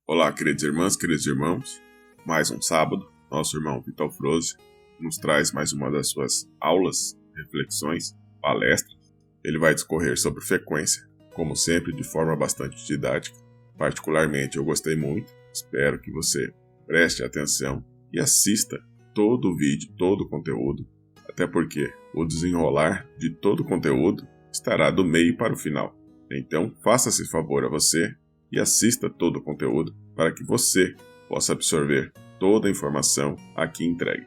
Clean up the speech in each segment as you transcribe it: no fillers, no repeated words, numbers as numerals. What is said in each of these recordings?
Olá, queridas irmãs, queridos irmãos. Mais um sábado, nosso irmão Vital Froze nos traz mais uma das suas aulas, reflexões, palestras. Ele vai discorrer sobre frequência, como sempre, de forma bastante didática. Particularmente, eu gostei muito. Espero que você preste atenção e assista todo o vídeo, todo o conteúdo, até porque o desenrolar de todo o conteúdo estará do meio para o final. Então, faça esse favor a você e assista todo o conteúdo para que você possa absorver toda a informação aqui entregue.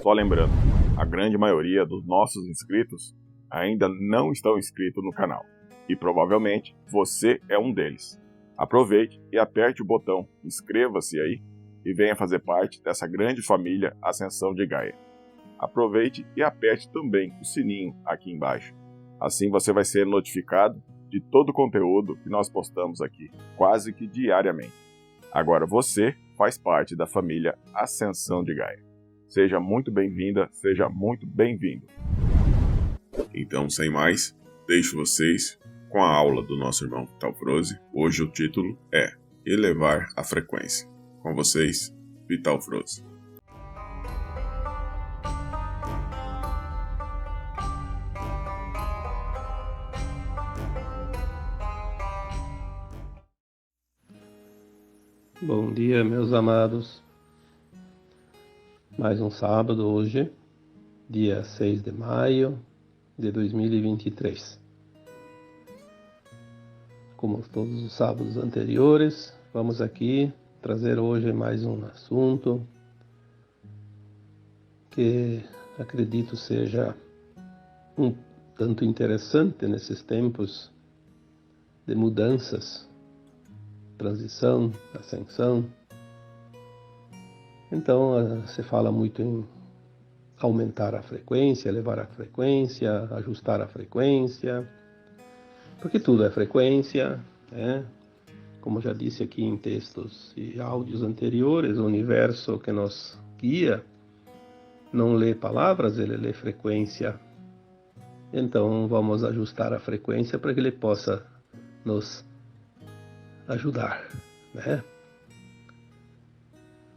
Só lembrando, a grande maioria dos nossos inscritos ainda não estão inscritos no canal e provavelmente você é um deles. Aproveite e aperte o botão inscreva-se aí e venha fazer parte dessa grande família Ascensão de Gaia. Aproveite e aperte também o sininho aqui embaixo. Assim você vai ser notificado de todo o conteúdo que nós postamos aqui, quase que diariamente. Agora você faz parte da família Ascensão de Gaia. Seja muito bem-vinda, seja muito bem-vindo. Então, sem mais, deixo vocês com a aula do nosso irmão Vital Froze. Hoje o título é Elevar a Frequência. Com vocês, Vital Froze. Bom dia, meus amados. Mais um sábado hoje, dia 6 de maio de 2023. Como todos os sábados anteriores, vamos aqui trazer hoje mais um assunto que acredito seja um tanto interessante nesses tempos de mudanças, transição, ascensão. Então se fala muito em aumentar a frequência, elevar a frequência, ajustar a frequência, porque tudo é frequência, né? Como já disse aqui em textos e áudios anteriores, o universo que nos guia não lê palavras, ele lê frequência. Então vamos ajustar a frequência para que ele possa nos ajudar, né?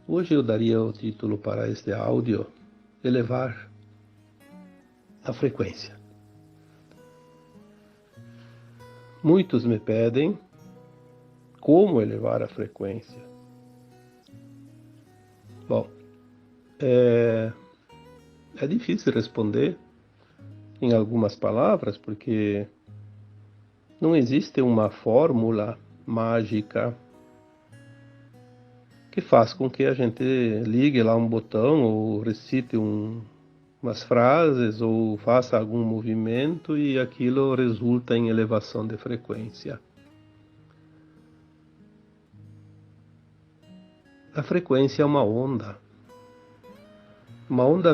Hoje eu daria o título para este áudio: elevar a frequência. Muitos me pedem como elevar a frequência. Bom, é difícil responder em algumas palavras, porque não existe uma fórmula mágica que faz com que a gente ligue lá um botão ou recite umas frases ou faça algum movimento e aquilo resulta em elevação de frequência. A frequência é uma onda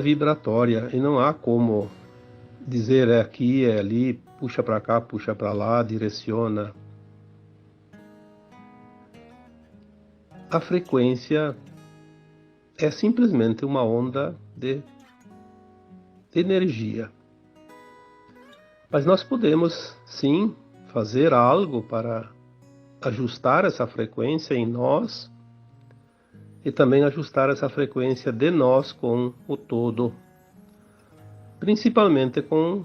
vibratória, e não há como dizer é aqui, é ali, puxa para cá, puxa para lá, direciona. A frequência é simplesmente uma onda de energia. Mas nós podemos, sim, fazer algo para ajustar essa frequência em nós e também ajustar essa frequência de nós com o todo, principalmente com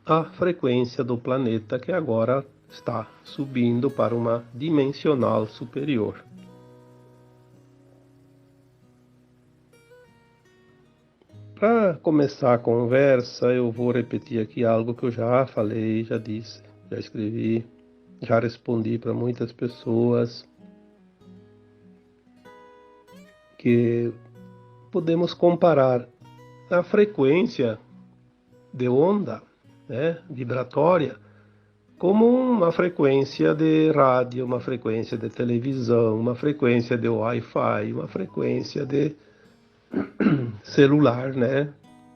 a frequência do planeta, que agora está subindo para uma dimensional superior. Para começar a conversa, eu vou repetir aqui algo que eu já falei, já disse, já escrevi, já respondi para muitas pessoas, que podemos comparar a frequência de onda, né, vibratória, como uma frequência de rádio, uma frequência de televisão, uma frequência de Wi-Fi, uma frequência de celular, né?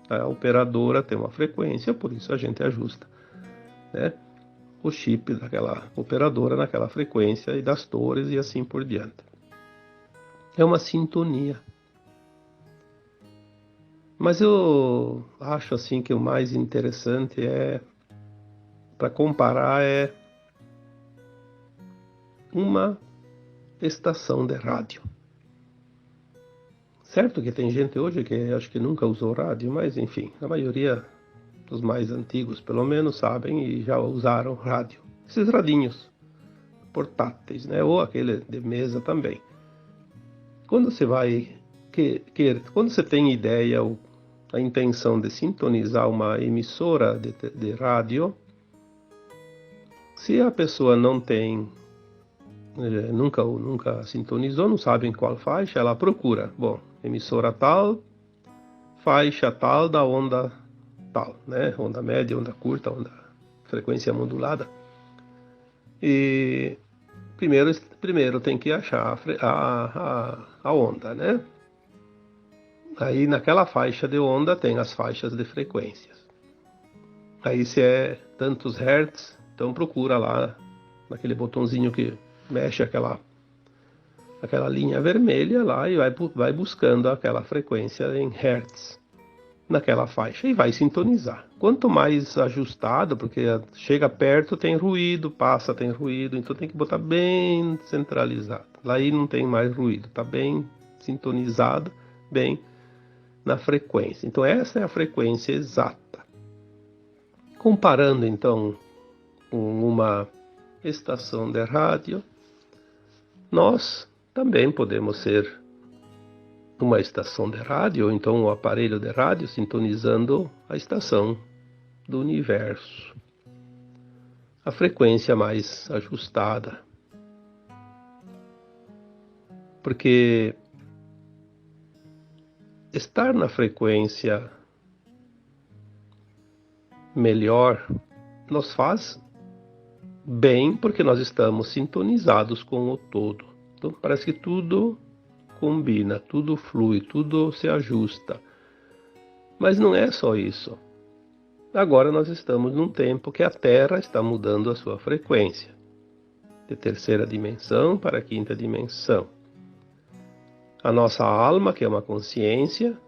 A operadora tem uma frequência, por isso a gente ajusta, né, o chip daquela operadora naquela frequência e das torres e assim por diante. É uma sintonia. Mas eu acho assim que o mais interessante para comparar uma estação de rádio. Certo que tem gente hoje que acho que nunca usou rádio, mas enfim, a maioria dos mais antigos pelo menos sabem e já usaram rádio. Esses radinhos portáteis, né? Ou aquele de mesa também. Quando você vai quando você tem ideia ou a intenção de sintonizar uma emissora de rádio, se a pessoa não tem, nunca sintonizou, não sabe em qual faixa, ela procura. Bom, emissora tal, faixa tal da onda tal, né? Onda média, onda curta, frequência modulada. E primeiro tem que achar a onda, né? Aí naquela faixa de onda tem as faixas de frequências. Aí se é tantos hertz, então procura lá naquele botãozinho que mexe aquela linha vermelha lá e vai buscando aquela frequência em hertz naquela faixa e vai sintonizar. Quanto mais ajustado, porque chega perto tem ruído, passa tem ruído, então tem que botar bem centralizado. Lá aí não tem mais ruído, está bem sintonizado, bem na frequência. Então essa é a frequência exata. Comparando então com uma estação de rádio, nós também podemos ser uma estação de rádio, ou então um aparelho de rádio sintonizando a estação do universo. A frequência mais ajustada. Porque estar na frequência melhor nos faz bem, porque nós estamos sintonizados com o todo. Então parece que tudo combina, tudo flui, tudo se ajusta. Mas não é só isso. Agora nós estamos num tempo que a Terra está mudando a sua frequência, de terceira dimensão para a quinta dimensão. A nossa alma, que é uma consciência,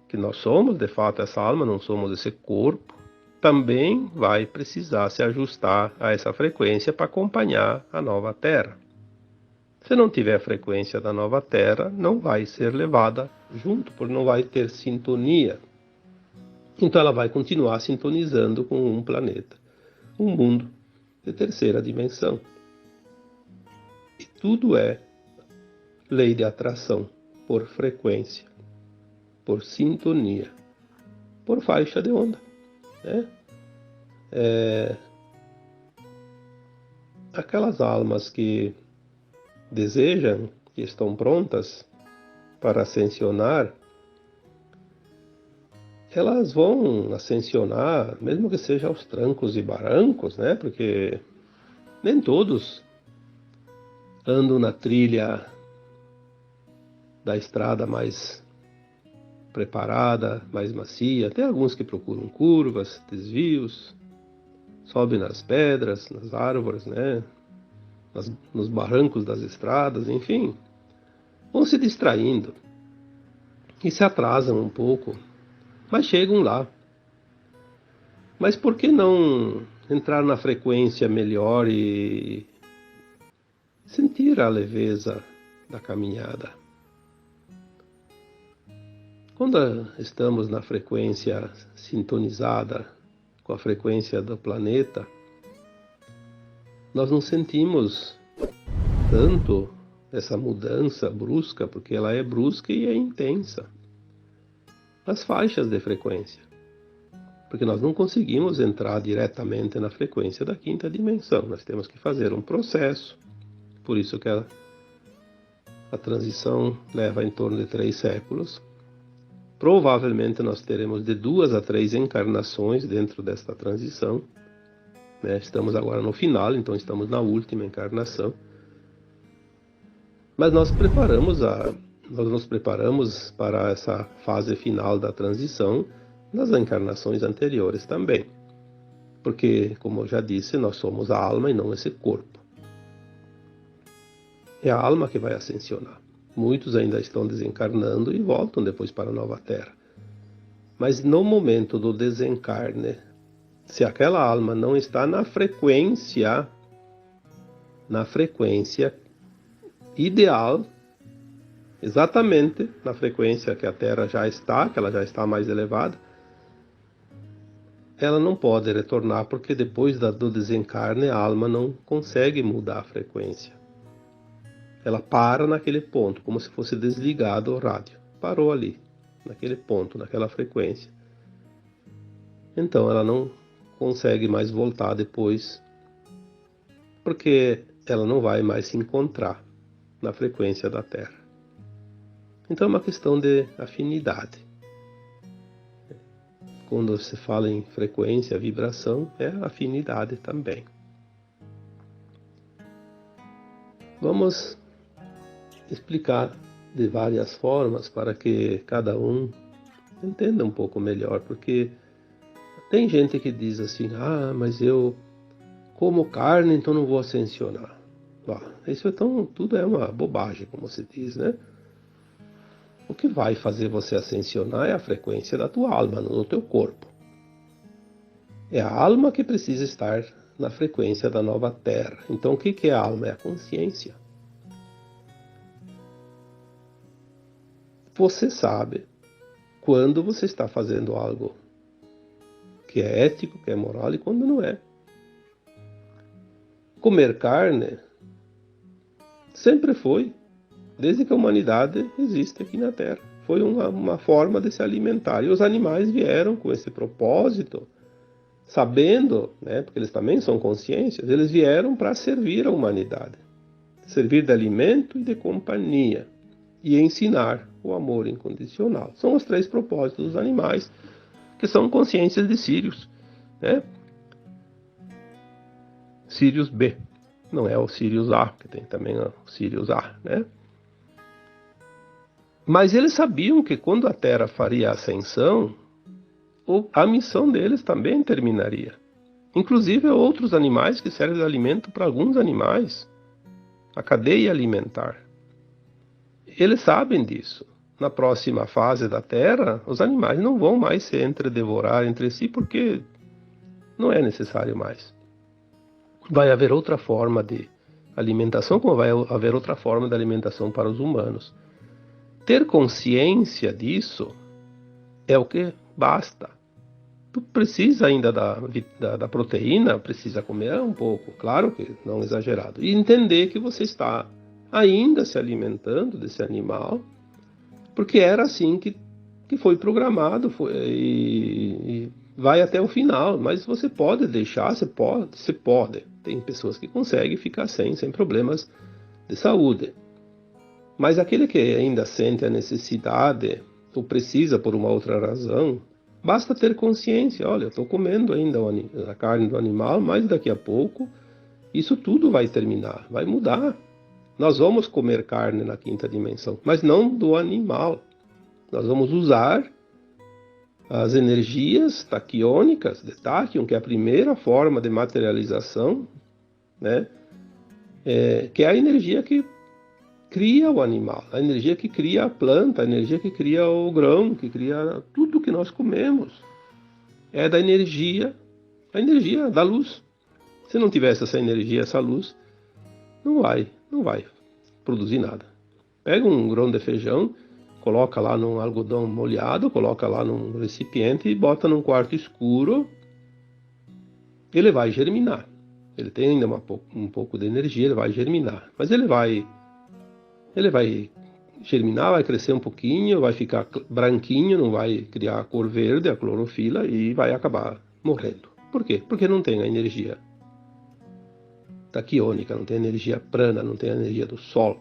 que nós somos, de fato, essa alma, não somos esse corpo, também vai precisar se ajustar a essa frequência para acompanhar a nova Terra. Se não tiver a frequência da nova Terra, não vai ser levada junto, porque não vai ter sintonia. Então ela vai continuar sintonizando com um planeta, um mundo de terceira dimensão. E tudo é lei de atração, por frequência, por sintonia, por faixa de onda, né? Aquelas almas que desejam, que estão prontas para ascensionar, elas vão ascensionar, mesmo que seja aos trancos e barrancos, né? Porque nem todos andam na trilha da estrada mais preparada, mais macia. Tem alguns que procuram curvas, desvios, sobem nas pedras, nas árvores, né? Nos barrancos das estradas, enfim. Vão se distraindo e se atrasam um pouco, mas chegam lá. Mas por que não entrar na frequência melhor e sentir a leveza da caminhada? Quando estamos na frequência sintonizada com a frequência do planeta, nós não sentimos tanto essa mudança brusca, porque ela é brusca e é intensa. As faixas de frequência, porque nós não conseguimos entrar diretamente na frequência da quinta dimensão, nós temos que fazer um processo, por isso que a transição leva em torno de 3 séculos. Provavelmente nós teremos de 2 a 3 encarnações dentro desta transição, né? Estamos agora no final, então estamos na última encarnação. Mas nós nos preparamos para essa fase final da transição nas encarnações anteriores também. Porque, como eu já disse, nós somos a alma e não esse corpo. É a alma que vai ascensionar. Muitos ainda estão desencarnando e voltam depois para a nova Terra. Mas no momento do desencarne, se aquela alma não está na frequência na frequência ideal, exatamente na frequência que a Terra já está, que ela já está mais elevada, ela não pode retornar, porque depois do desencarne a alma não consegue mudar a frequência. Ela para naquele ponto, como se fosse desligado o rádio. Parou ali, naquele ponto, naquela frequência. Então ela não consegue mais voltar depois, porque ela não vai mais se encontrar na frequência da Terra. Então é uma questão de afinidade. Quando se fala em frequência, vibração, é afinidade também. Vamos explicar de várias formas para que cada um entenda um pouco melhor, porque tem gente que diz assim, mas eu como carne, então não vou ascensionar. Isso então tudo é uma bobagem, como se diz, né? O que vai fazer você ascensionar é a frequência da tua alma, no teu corpo. É a alma que precisa estar na frequência da nova Terra. Então o que é a alma? É a consciência. Você sabe quando você está fazendo algo que é ético, que é moral, e quando não é. Comer carne sempre foi, desde que a humanidade existe aqui na Terra. Foi uma forma de se alimentar. E os animais vieram com esse propósito, sabendo, né, porque eles também são consciências, eles vieram para servir a humanidade. Servir de alimento e de companhia. E ensinar o amor incondicional. São os 3 propósitos dos animais, que são consciências de Sirius, né? Sirius B, não é o Sirius A, que tem também o Sirius A, né? Mas eles sabiam que quando a Terra faria a ascensão, a missão deles também terminaria. Inclusive outros animais que servem de alimento para alguns animais, a cadeia alimentar. Eles sabem disso. Na próxima fase da Terra, os animais não vão mais se entredevorar entre si, porque não é necessário mais. Vai haver outra forma de alimentação, como vai haver outra forma de alimentação para os humanos. Ter consciência disso é o que basta. Tu precisa ainda da proteína, precisa comer um pouco, claro que não exagerado. E entender que você está ainda se alimentando desse animal, porque era assim que foi programado e vai até o final. Mas você pode deixar, você pode. Tem pessoas que conseguem ficar sem problemas de saúde. Mas aquele que ainda sente a necessidade ou precisa por uma outra razão, basta ter consciência. Olha, eu estou comendo ainda a carne do animal, mas daqui a pouco isso tudo vai terminar, vai mudar. Nós vamos comer carne na 5ª dimensão, mas não do animal. Nós vamos usar as energias taquiônicas de Tachyon, que é a primeira forma de materialização, né? Que é a energia que cria o animal, a energia que cria a planta, a energia que cria o grão, que cria tudo que nós comemos. É da energia, a energia da luz. Se não tivesse essa energia, essa luz, não vai produzir nada. Pega um grão de feijão, coloca lá num algodão molhado, coloca lá num recipiente e bota num quarto escuro, ele vai germinar. Ele tem ainda um pouco de energia, ele vai germinar. Mas ele vai germinar, vai crescer um pouquinho, vai ficar branquinho, não vai criar a cor verde, a clorofila, e vai acabar morrendo. Por quê? Porque não tem a energia taquiônica, não tem a energia prana, não tem a energia do Sol,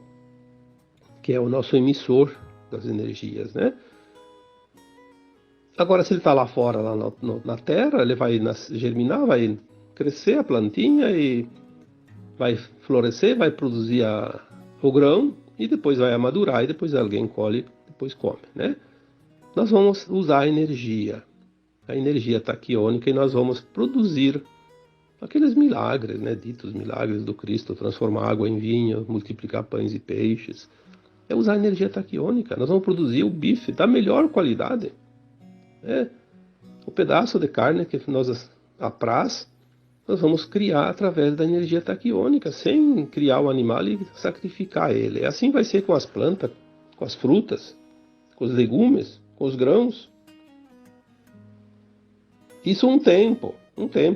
que é o nosso emissor das energias, né? Agora, se ele está lá fora, lá na Terra, ele vai germinar, vai crescer a plantinha e vai florescer, vai produzir o grão e depois vai amadurar e depois alguém colhe, depois come, né? Nós vamos usar a energia taquiônica, e nós vamos produzir aqueles milagres, né? Ditos milagres do Cristo, transformar água em vinho, multiplicar pães e peixes. É usar a energia taquiônica. Nós vamos produzir o bife da melhor qualidade. O pedaço de carne que nos apraz, nós vamos criar através da energia taquiônica, sem criar o animal e sacrificar ele. Assim vai ser com as plantas, com as frutas, com os legumes, com os grãos. Isso um tempo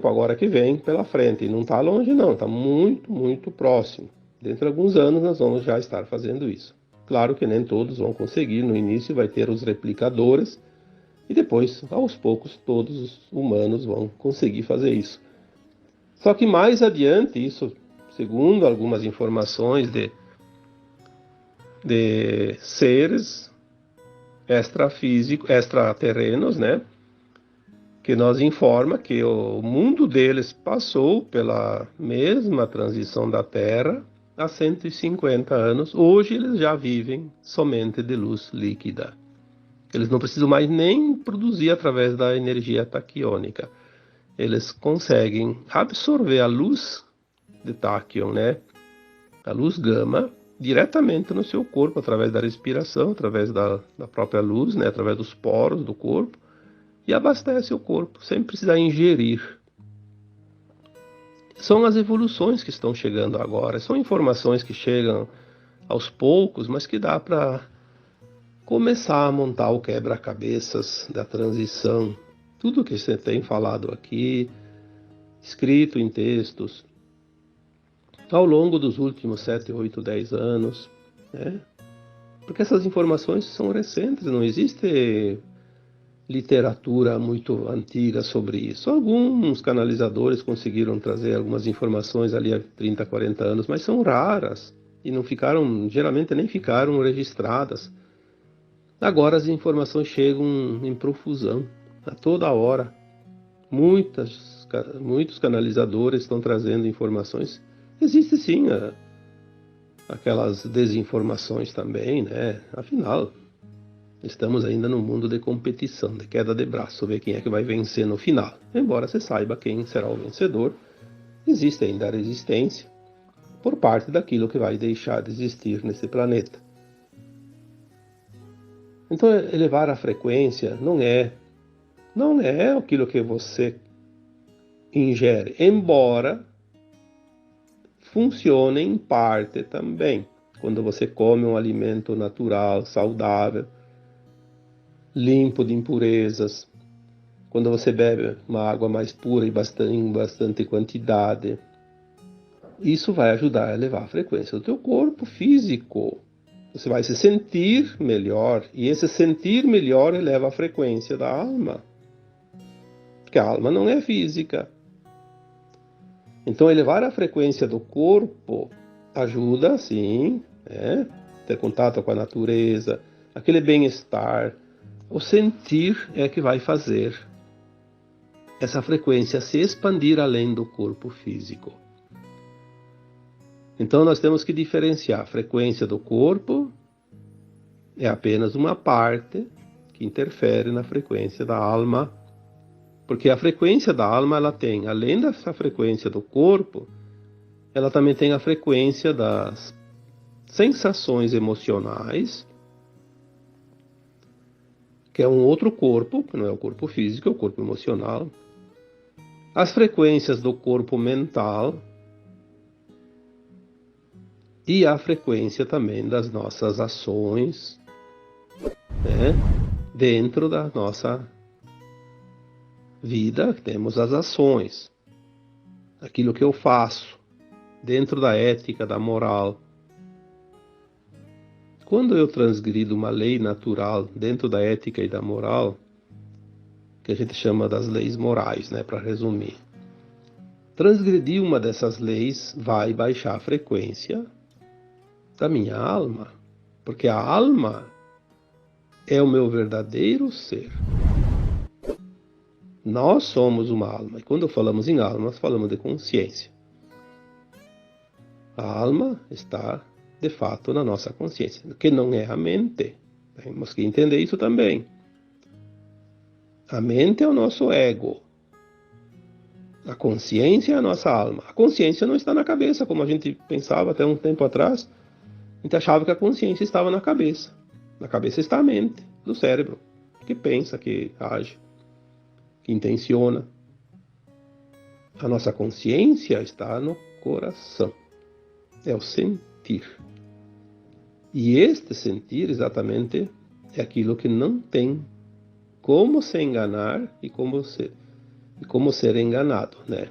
agora que vem pela frente. E não está longe não, está muito, muito próximo. Dentro de alguns anos nós vamos já estar fazendo isso. Claro que nem todos vão conseguir, no início vai ter os replicadores, e depois, aos poucos, todos os humanos vão conseguir fazer isso. Só que mais adiante, isso segundo algumas informações de seres extraterrenos, né? Que nos informa que o mundo deles passou pela mesma transição da Terra há 150 anos. Hoje eles já vivem somente de luz líquida. Eles não precisam mais nem produzir através da energia taquiônica. Eles conseguem absorver a luz de táquion, né? A luz gama, diretamente no seu corpo, através da respiração, através da própria luz, né? Através dos poros do corpo, e abastece o corpo, sem precisar ingerir. São as evoluções que estão chegando agora, são informações que chegam aos poucos, mas que dá para começar a montar o quebra-cabeças da transição. Tudo que você tem falado aqui, escrito em textos, ao longo dos últimos 7, 8, 10 anos, né? Porque essas informações são recentes, não existe literatura muito antiga sobre isso. Alguns canalizadores conseguiram trazer algumas informações ali há 30, 40 anos, mas são raras e não ficaram, geralmente nem ficaram registradas. Agora as informações chegam em profusão, a toda hora. Muitos canalizadores estão trazendo informações. Existe sim aquelas desinformações também, né? Afinal, estamos ainda no mundo de competição, de queda de braço, ver quem é que vai vencer no final. Embora você saiba quem será o vencedor, existe ainda a resistência por parte daquilo que vai deixar de existir nesse planeta. Então, elevar a frequência não é aquilo que você ingere, embora funcione em parte também. Quando você come um alimento natural, saudável, limpo de impurezas, quando você bebe uma água mais pura e em bastante quantidade, isso vai ajudar a elevar a frequência do teu corpo físico. Você vai se sentir melhor, e esse sentir melhor eleva a frequência da alma, porque a alma não é física. Então, elevar a frequência do corpo ajuda, sim, ter contato com a natureza, aquele bem-estar. O sentir é que vai fazer essa frequência se expandir além do corpo físico. Então nós temos que diferenciar. A frequência do corpo é apenas uma parte que interfere na frequência da alma, porque a frequência da alma ela tem, além dessa frequência do corpo, ela também tem a frequência das sensações emocionais, que é um outro corpo, que não é o corpo físico, é o corpo emocional. As frequências do corpo mental e a frequência também das nossas ações, dentro da nossa vida, temos as ações, aquilo que eu faço, dentro da ética, da moral. Quando eu transgrido uma lei natural dentro da ética e da moral, que a gente chama das leis morais, para resumir, transgredir uma dessas leis vai baixar a frequência da minha alma, porque a alma é o meu verdadeiro ser. Nós somos uma alma, e quando falamos em alma, nós falamos de consciência. A alma está, de fato, na nossa consciência, que não é a mente. Temos que entender isso também. A mente é o nosso ego. A consciência é a nossa alma. A consciência não está na cabeça, como a gente pensava até um tempo atrás. A gente achava que a consciência estava na cabeça. Na cabeça está a mente do cérebro, que pensa, que age, que intenciona. A nossa consciência está no coração. É o sentir. E este sentir exatamente é aquilo que não tem como se enganar e como ser enganado, né?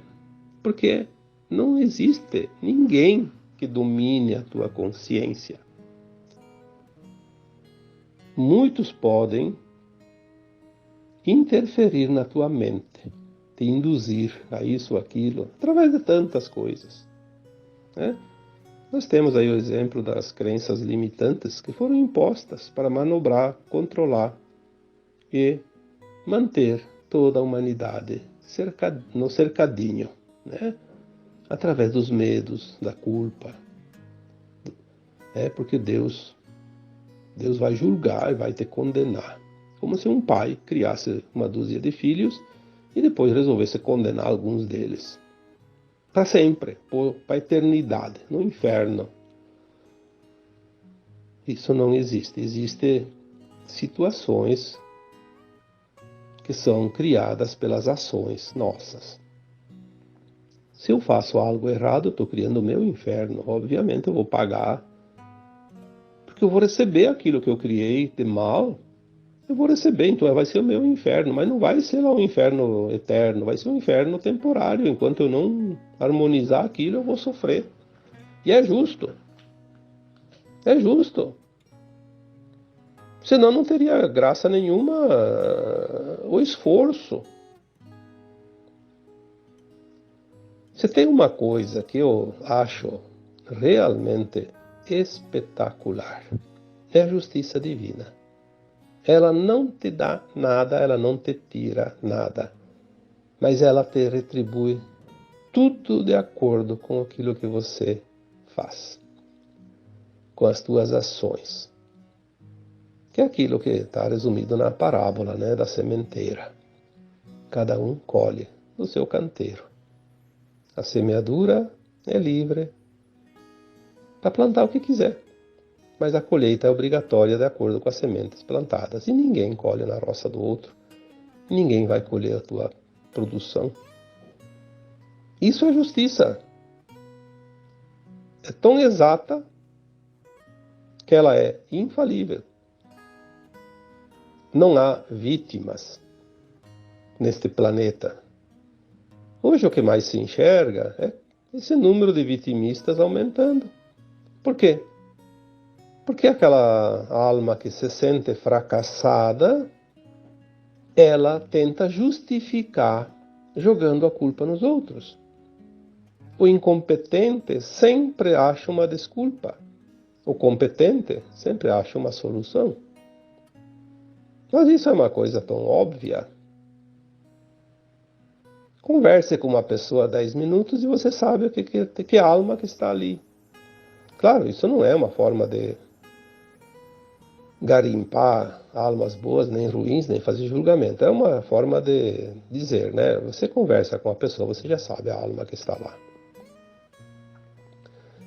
Porque não existe ninguém que domine a tua consciência. Muitos podem interferir na tua mente, te induzir a isso ou aquilo, através de tantas coisas, né? Nós temos aí o exemplo das crenças limitantes que foram impostas para manobrar, controlar e manter toda a humanidade no cercadinho, né? Através dos medos, da culpa. Porque Deus vai julgar e vai te condenar. Como se um pai criasse uma dúzia de filhos e depois resolvesse condenar alguns deles. Para sempre, para a eternidade, no inferno. Isso não existe. Existem situações que são criadas pelas ações nossas. Se eu faço algo errado, eu estou criando o meu inferno. Obviamente eu vou pagar, porque eu vou receber aquilo que eu criei de mal. Eu vou receber, então vai ser o meu inferno, mas não vai ser lá um inferno eterno, vai ser um inferno temporário. Enquanto eu não harmonizar aquilo, eu vou sofrer. E é justo. É justo. Senão não teria graça nenhuma o esforço. Se tem uma coisa que eu acho realmente espetacular, é a justiça divina. Ela não te dá nada, ela não te tira nada, mas ela te retribui tudo de acordo com aquilo que você faz, com as tuas ações. Que é aquilo que está resumido na parábola, né, da sementeira. Cada um colhe do seu canteiro. A semeadura é livre para plantar o que quiser, mas a colheita é obrigatória de acordo com as sementes plantadas. E ninguém colhe na roça do outro. Ninguém vai colher a tua produção. Isso é justiça. É tão exata que ela é infalível. Não há vítimas neste planeta. Hoje o que mais se enxerga é esse número de vitimistas aumentando. Por quê? Porque aquela alma que se sente fracassada, ela tenta justificar jogando a culpa nos outros. O incompetente sempre acha uma desculpa. O competente sempre acha uma solução. Mas isso é uma coisa tão óbvia. Converse com uma pessoa 10 minutos e você sabe que alma que está ali. Claro, isso não é uma forma de garimpar almas boas, nem ruins, nem fazer julgamento. É uma forma de dizer, né? Você conversa com a pessoa, você já sabe a alma que está lá.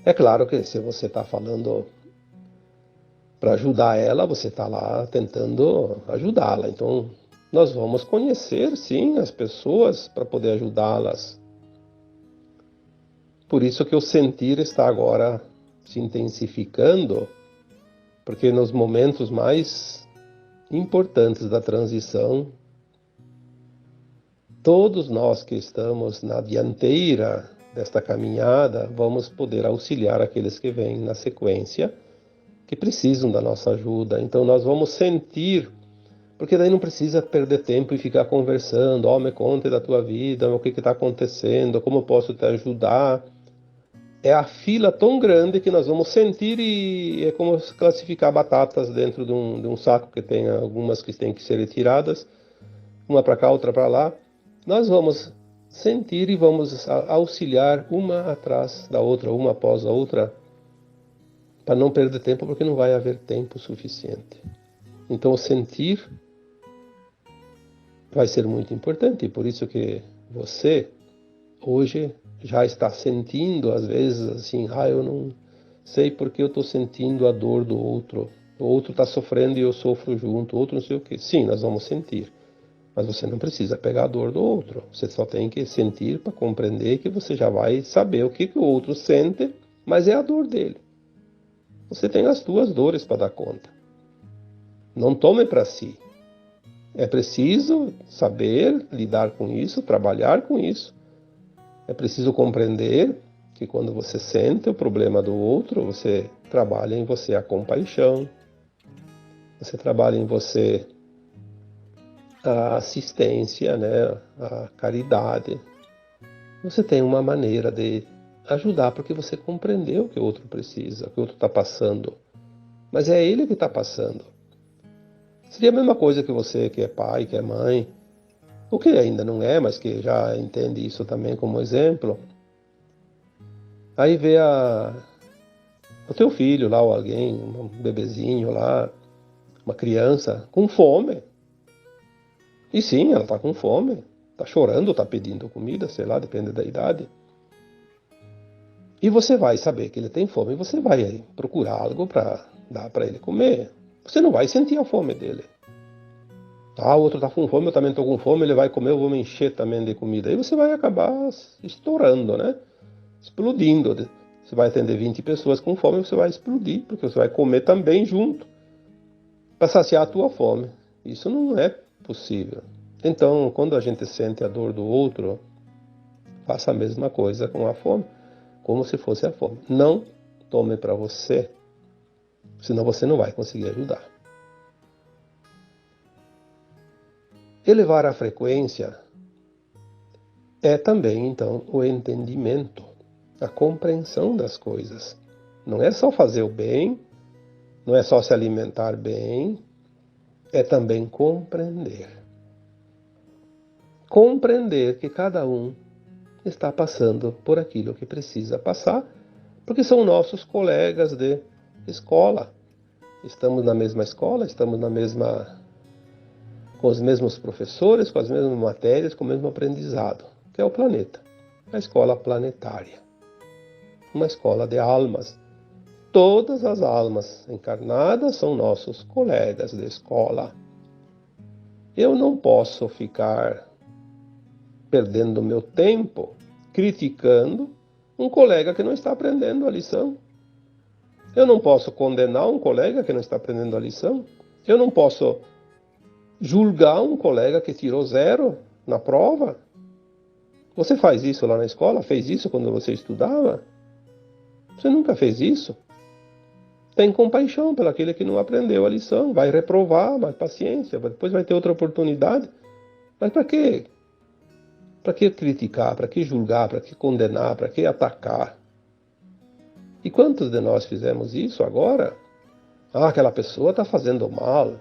É claro que se você está falando para ajudar ela, você está lá tentando ajudá-la. Então, nós vamos conhecer, sim, as pessoas para poder ajudá-las. Por isso que o sentir está agora se intensificando, porque nos momentos mais importantes da transição, todos nós que estamos na dianteira desta caminhada, vamos poder auxiliar aqueles que vêm na sequência, que precisam da nossa ajuda. Então nós vamos sentir, porque daí não precisa perder tempo e ficar conversando, me conte da tua vida, o que está acontecendo, como eu posso te ajudar. É a fila tão grande que nós vamos sentir e é como classificar batatas dentro de um saco que tem algumas que têm que ser retiradas, uma para cá, outra para lá. Nós vamos sentir e vamos auxiliar uma atrás da outra, uma após a outra, para não perder tempo, porque não vai haver tempo suficiente. Então o sentir vai ser muito importante, e por isso que você hoje já está sentindo, às vezes, assim, eu não sei porque eu estou sentindo a dor do outro. O outro está sofrendo e eu sofro junto, o outro não sei o quê. Sim, nós vamos sentir. Mas você não precisa pegar a dor do outro. Você só tem que sentir para compreender que você já vai saber o que o outro sente, mas é a dor dele. Você tem as suas dores para dar conta. Não tome para si. É preciso saber lidar com isso, trabalhar com isso. É preciso compreender que quando você sente o problema do outro, você trabalha em você a compaixão, você trabalha em você a assistência, né, a caridade. Você tem uma maneira de ajudar porque você compreendeu o que o outro precisa, o que o outro está passando. Mas é ele que está passando. Seria a mesma coisa que você, que é pai, que é mãe, ou que ainda não é, mas que já entende isso também como exemplo. Aí vê o teu filho lá, ou alguém, um bebezinho lá, uma criança com fome. E sim, ela está com fome, está chorando, está pedindo comida, sei lá, depende da idade. E você vai saber que ele tem fome e você vai aí procurar algo para dar para ele comer. Você não vai sentir a fome dele. Ah, o outro está com fome, eu também estou com fome, ele vai comer, eu vou me encher também de comida. Aí você vai acabar estourando, né? Explodindo. Você vai atender 20 pessoas com fome, você vai explodir, porque você vai comer também junto, para saciar a tua fome. Isso não é possível. Então, quando a gente sente a dor do outro, faça a mesma coisa com a fome, como se fosse a fome. Não tome para você, senão você não vai conseguir ajudar. Elevar a frequência é também, então, o entendimento, a compreensão das coisas. Não é só fazer o bem, não é só se alimentar bem, é também compreender. Compreender que cada um está passando por aquilo que precisa passar, porque são nossos colegas de escola. Estamos na mesma escola, estamos com os mesmos professores, com as mesmas matérias, com o mesmo aprendizado, que é o planeta, a escola planetária, uma escola de almas. Todas as almas encarnadas são nossos colegas de escola. Eu não posso ficar perdendo meu tempo criticando um colega que não está aprendendo a lição. Eu não posso condenar um colega que não está aprendendo a lição. Eu não posso julgar um colega que tirou 0 na prova. Você faz isso lá na escola? Fez isso quando você estudava? Você nunca fez isso? Tem compaixão pelo aquele que não aprendeu a lição. Vai reprovar, mas paciência. Depois vai ter outra oportunidade. Mas para quê? Para que criticar? Para que julgar? Para que condenar? Para que atacar? E quantos de nós fizemos isso agora? Ah, aquela pessoa está fazendo mal.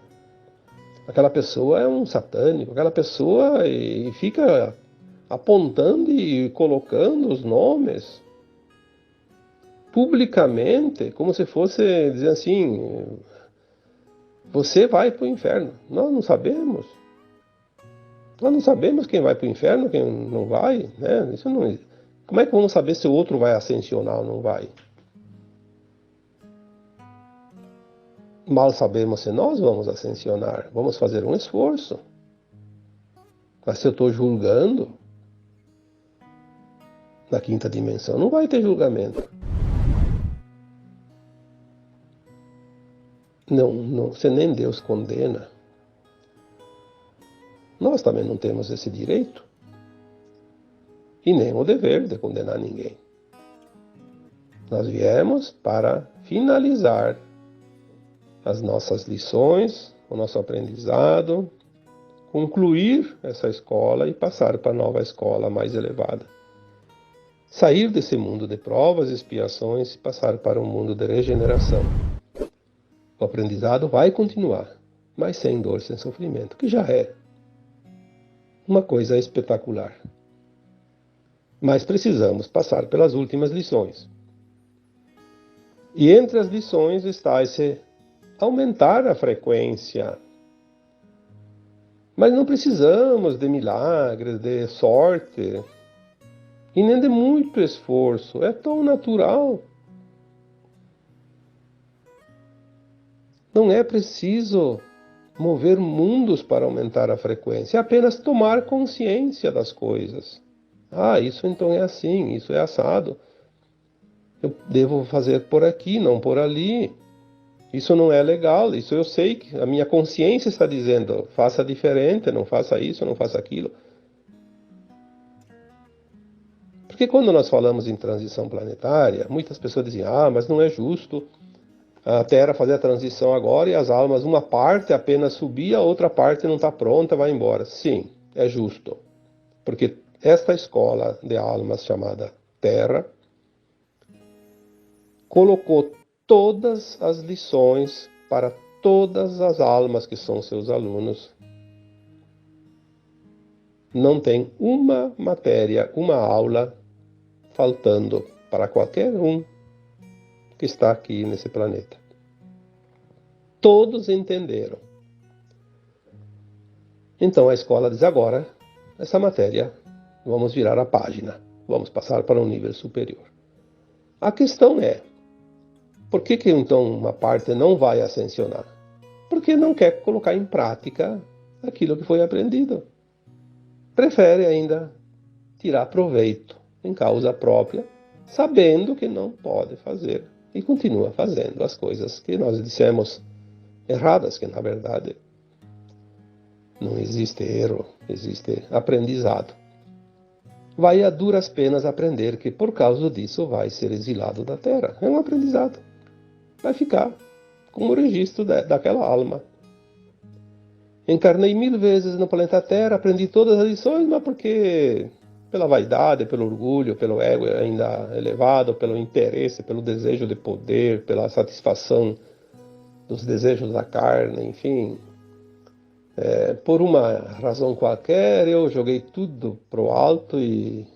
Aquela pessoa é um satânico. Aquela pessoa e fica apontando e colocando os nomes publicamente, como se fosse dizer assim, você vai para o inferno. Nós não sabemos. Nós não sabemos quem vai para o inferno, quem não vai, né? Isso não. Como é que vamos saber se o outro vai ascensionar ou não vai? Mal sabemos se nós vamos ascensionar. Vamos fazer um esforço. Mas se eu estou julgando, na quinta dimensão não vai ter julgamento. Não, se nem Deus condena. Nós também não temos esse direito e nem o dever de condenar ninguém. Nós viemos para finalizar as nossas lições, o nosso aprendizado, concluir essa escola e passar para a nova escola mais elevada. Sair desse mundo de provas e expiações e passar para um mundo de regeneração. O aprendizado vai continuar, mas sem dor, sem sofrimento, que já é uma coisa espetacular. Mas precisamos passar pelas últimas lições. E entre as lições está esse aumentar a frequência. Mas não precisamos de milagres, de sorte, e nem de muito esforço. É tão natural. Não é preciso mover mundos para aumentar a frequência, é apenas tomar consciência das coisas. Ah, isso então é assim, isso é assado. Eu devo fazer por aqui, não por ali. Isso não é legal, isso eu sei que a minha consciência está dizendo, faça diferente, não faça isso, não faça aquilo. Porque quando nós falamos em transição planetária, muitas pessoas dizem, mas não é justo a Terra fazer a transição agora e as almas, uma parte apenas subir, a outra parte não está pronta, vai embora. Sim, é justo. Porque esta escola de almas chamada Terra colocou todas as lições para todas as almas que são seus alunos. Não tem uma matéria, uma aula faltando para qualquer um que está aqui nesse planeta. Todos entenderam. Então a escola diz agora, essa matéria, vamos virar a página, vamos passar para um nível superior. A questão é, por que então uma parte não vai ascensionar? Porque não quer colocar em prática aquilo que foi aprendido. Prefere ainda tirar proveito em causa própria, sabendo que não pode fazer. E continua fazendo as coisas que nós dissemos erradas, que na verdade não existe erro, existe aprendizado. Vai a duras penas aprender que por causa disso vai ser exilado da Terra. É um aprendizado. Vai ficar como o registro daquela alma. Encarnei 1000 vezes no planeta Terra, aprendi todas as lições, mas porque pela vaidade, pelo orgulho, pelo ego ainda elevado, pelo interesse, pelo desejo de poder, pela satisfação dos desejos da carne, enfim. Por uma razão qualquer, eu joguei tudo pro alto e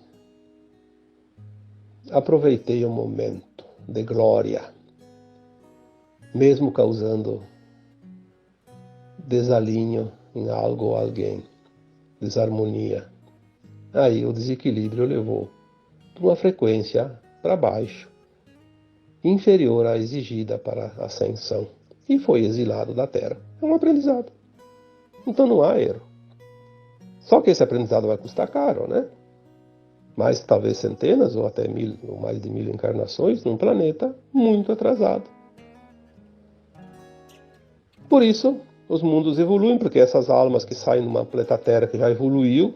aproveitei o momento de glória, mesmo causando desalinho em algo ou alguém, desarmonia. Aí o desequilíbrio levou para uma frequência para baixo, inferior à exigida para a ascensão, e foi exilado da Terra. É um aprendizado. Então não há erro. Só que esse aprendizado vai custar caro, né? Mais talvez centenas ou até 1000 ou mais de 1000 encarnações num planeta muito atrasado. Por isso, os mundos evoluem, porque essas almas que saem de uma planeta Terra que já evoluiu,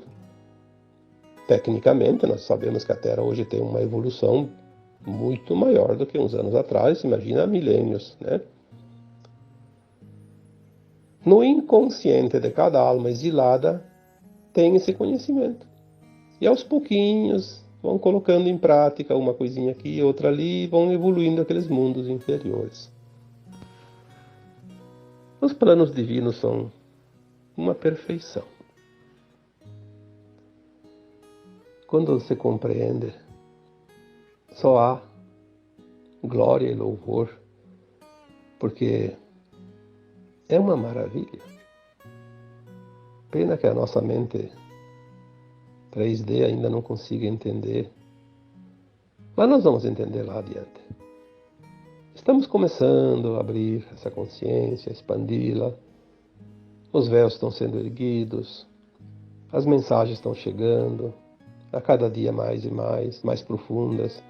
tecnicamente, nós sabemos que a Terra hoje tem uma evolução muito maior do que uns anos atrás, imagina milênios, né? No inconsciente de cada alma exilada tem esse conhecimento. E aos pouquinhos vão colocando em prática uma coisinha aqui, outra ali, e vão evoluindo aqueles mundos inferiores. Os planos divinos são uma perfeição. Quando se compreende, só há glória e louvor, porque é uma maravilha. Pena que a nossa mente 3D ainda não consiga entender. Mas nós vamos entender lá adiante. Estamos começando a abrir essa consciência, expandi-la. Os véus estão sendo erguidos. As mensagens estão chegando. A cada dia mais e mais profundas.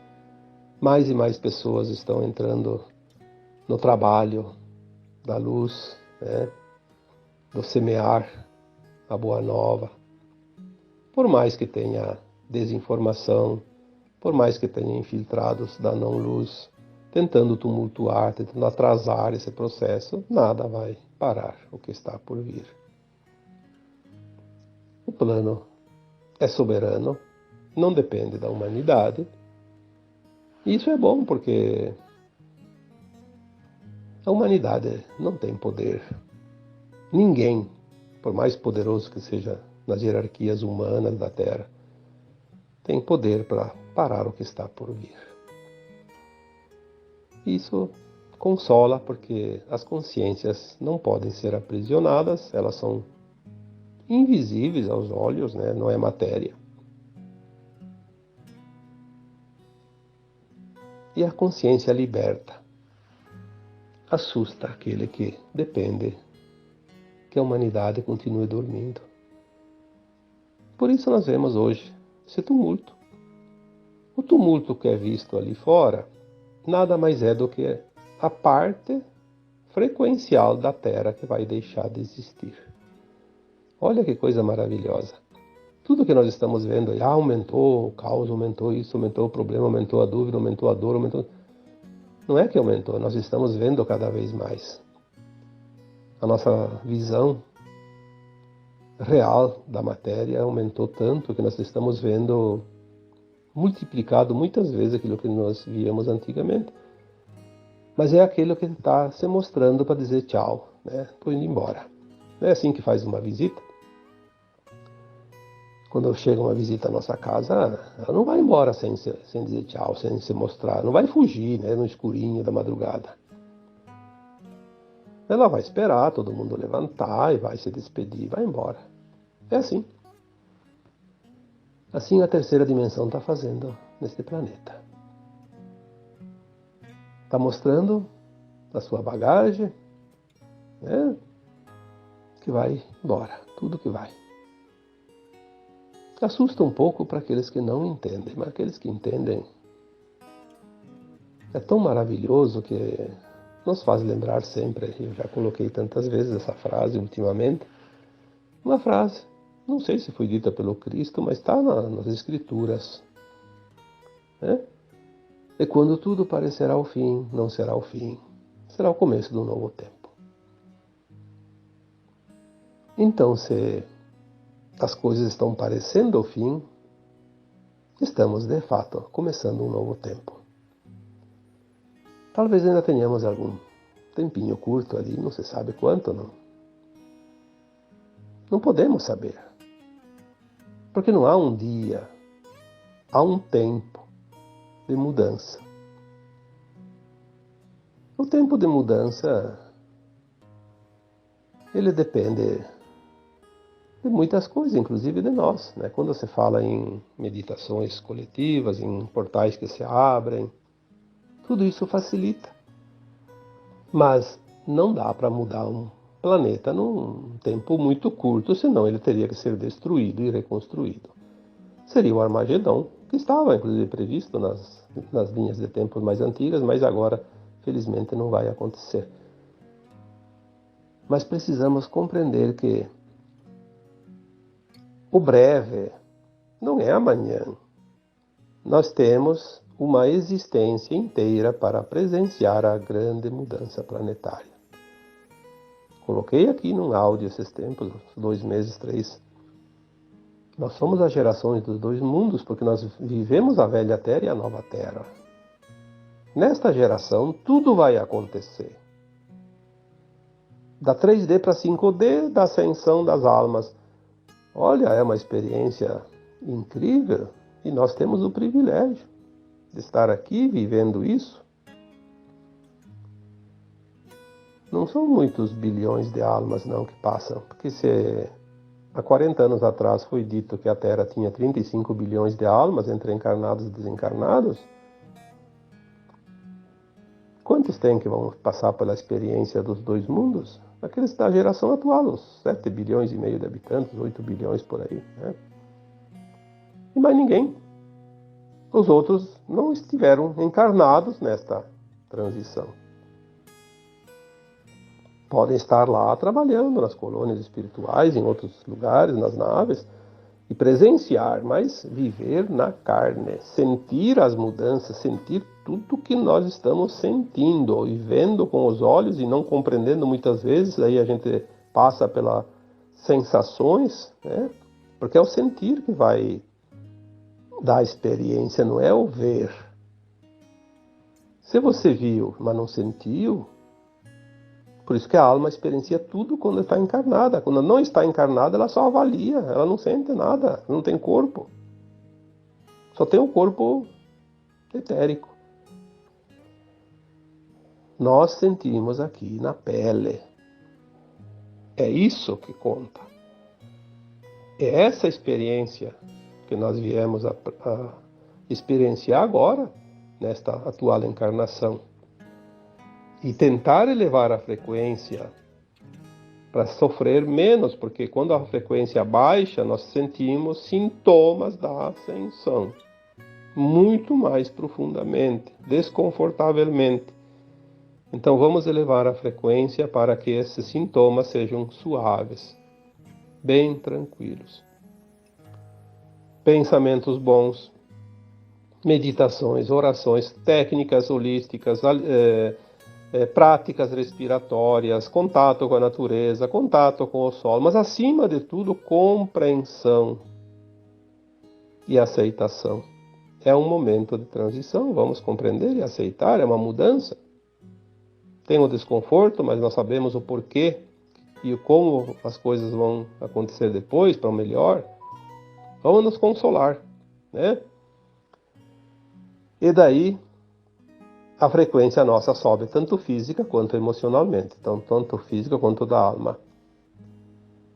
Mais e mais pessoas estão entrando no trabalho da luz, né? Do semear a boa nova. Por mais que tenha desinformação, por mais que tenha infiltrados da não-luz, tentando tumultuar, tentando atrasar esse processo, nada vai parar o que está por vir. O plano é soberano, não depende da humanidade. E isso é bom porque a humanidade não tem poder. Ninguém, por mais poderoso que seja nas hierarquias humanas da Terra, tem poder para parar o que está por vir. Isso consola porque as consciências não podem ser aprisionadas, elas são invisíveis aos olhos, né? Não é matéria. E a consciência liberta assusta aquele que depende, que a humanidade continue dormindo. Por isso nós vemos hoje esse tumulto. O tumulto que é visto ali fora nada mais é do que a parte frequencial da Terra que vai deixar de existir. Olha que coisa maravilhosa. Tudo que nós estamos vendo aí, aumentou o caos, aumentou isso, aumentou o problema, aumentou a dúvida, aumentou a dor, aumentou... Não é que aumentou, nós estamos vendo cada vez mais. A nossa visão real da matéria aumentou tanto que nós estamos vendo multiplicado muitas vezes aquilo que nós víamos antigamente. Mas é aquilo que está se mostrando para dizer tchau, né? Estou indo embora. Não é assim que faz uma visita. Quando chega uma visita à nossa casa, ela não vai embora sem dizer tchau, sem se mostrar. Não vai fugir, né, no escurinho da madrugada. Ela vai esperar todo mundo levantar e vai se despedir, vai embora. É assim. Assim a terceira dimensão está fazendo neste planeta. Está mostrando a sua bagagem, né, que vai embora, tudo que vai. Assusta um pouco para aqueles que não entendem, mas aqueles que entendem é tão maravilhoso que nos faz lembrar sempre. Eu já coloquei tantas vezes essa frase ultimamente. Uma frase, não sei se foi dita pelo Cristo, mas está nas Escrituras. Né? E quando tudo parecerá o fim, não será o fim, será o começo de um novo tempo. Então, se as coisas estão parecendo o fim, estamos de fato começando um novo tempo. Talvez ainda tenhamos algum tempinho curto ali, não se sabe quanto, não. Não podemos saber. Porque não há um dia, há um tempo de mudança. O tempo de mudança, ele depende de muitas coisas, inclusive de nós, né? Quando você fala em meditações coletivas, em portais que se abrem, tudo isso facilita. Mas não dá para mudar um planeta num tempo muito curto, senão ele teria que ser destruído e reconstruído. Seria o Armagedon, que estava inclusive previsto nas linhas de tempo mais antigas, mas agora, felizmente, não vai acontecer. Mas precisamos compreender que o breve não é amanhã. Nós temos uma existência inteira para presenciar a grande mudança planetária. Coloquei aqui num áudio esses tempos, 2 meses, 3. Nós somos as gerações dos 2 mundos, porque nós vivemos a velha Terra e a nova Terra. Nesta geração, tudo vai acontecer. Da 3D para 5D, da ascensão das almas. Olha, é uma experiência incrível e nós temos o privilégio de estar aqui vivendo isso. Não são muitos bilhões de almas não que passam, porque se há 40 anos atrás foi dito que a Terra tinha 35 bilhões de almas entre encarnados e desencarnados, quantos tem que vão passar pela experiência dos 2 mundos? Aqueles da geração atual, uns 7 bilhões e meio de habitantes, 8 bilhões por aí. Né? E mais ninguém. Os outros não estiveram encarnados nesta transição. Podem estar lá trabalhando nas colônias espirituais, em outros lugares, nas naves, e presenciar, mas viver na carne, sentir as mudanças, sentir tudo que nós estamos sentindo e vendo com os olhos e não compreendendo muitas vezes, aí a gente passa pelas sensações, né? Porque é o sentir que vai dar a experiência, não é o ver. Se você viu, mas não sentiu, por isso que a alma experiencia tudo quando está encarnada. Quando não está encarnada, ela só avalia, ela não sente nada, não tem corpo. Só tem o corpo etérico. Nós sentimos aqui na pele. É isso que conta. É essa experiência que nós viemos a experienciar agora, nesta atual encarnação. E tentar elevar a frequência para sofrer menos, porque quando a frequência baixa, nós sentimos sintomas da ascensão, muito mais profundamente, desconfortavelmente. Então vamos elevar a frequência para que esses sintomas sejam suaves, bem tranquilos. Pensamentos bons, meditações, orações, técnicas holísticas, práticas respiratórias, contato com a natureza, contato com o sol, mas acima de tudo, compreensão e aceitação. É um momento de transição, vamos compreender e aceitar, é uma mudança. Tem o desconforto, mas nós sabemos o porquê e como as coisas vão acontecer depois para o melhor. Vamos nos consolar, né? E daí a frequência nossa sobe, tanto física quanto emocionalmente. Então, tanto física quanto da alma,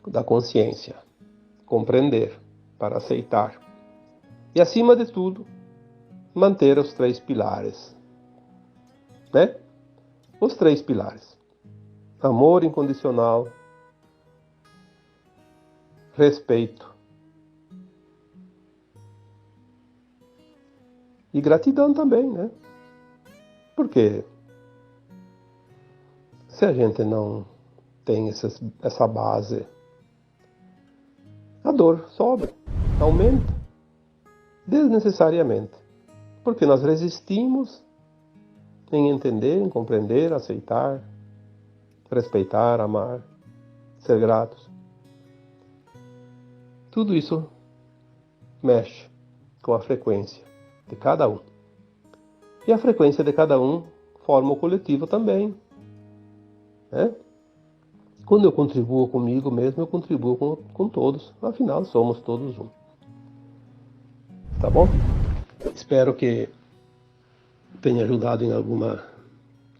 da consciência. Compreender, para aceitar. E acima de tudo, manter os 3 pilares. Né? Os 3 pilares. Amor incondicional, respeito e gratidão também, né? Porque se a gente não tem essa base, a dor sobe, aumenta, desnecessariamente. Porque nós resistimos em entender, em compreender, aceitar, respeitar, amar, ser gratos. Tudo isso mexe com a frequência de cada um. E a frequência de cada um forma o coletivo também. Né? Quando eu contribuo comigo mesmo, eu contribuo com todos. Afinal, somos todos um. Tá bom? Espero que tenha ajudado em alguma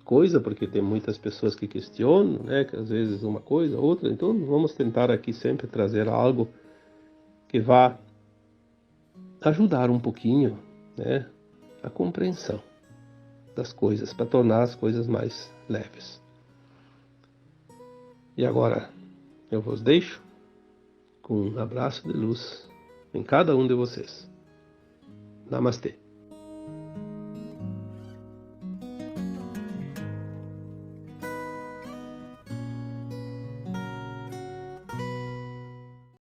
coisa, porque tem muitas pessoas que questionam, né? Que às vezes uma coisa, outra. Então, vamos tentar aqui sempre trazer algo que vá ajudar um pouquinho, né? A compreensão das coisas, para tornar as coisas mais leves. E agora eu vos deixo com um abraço de luz em cada um de vocês. Namastê.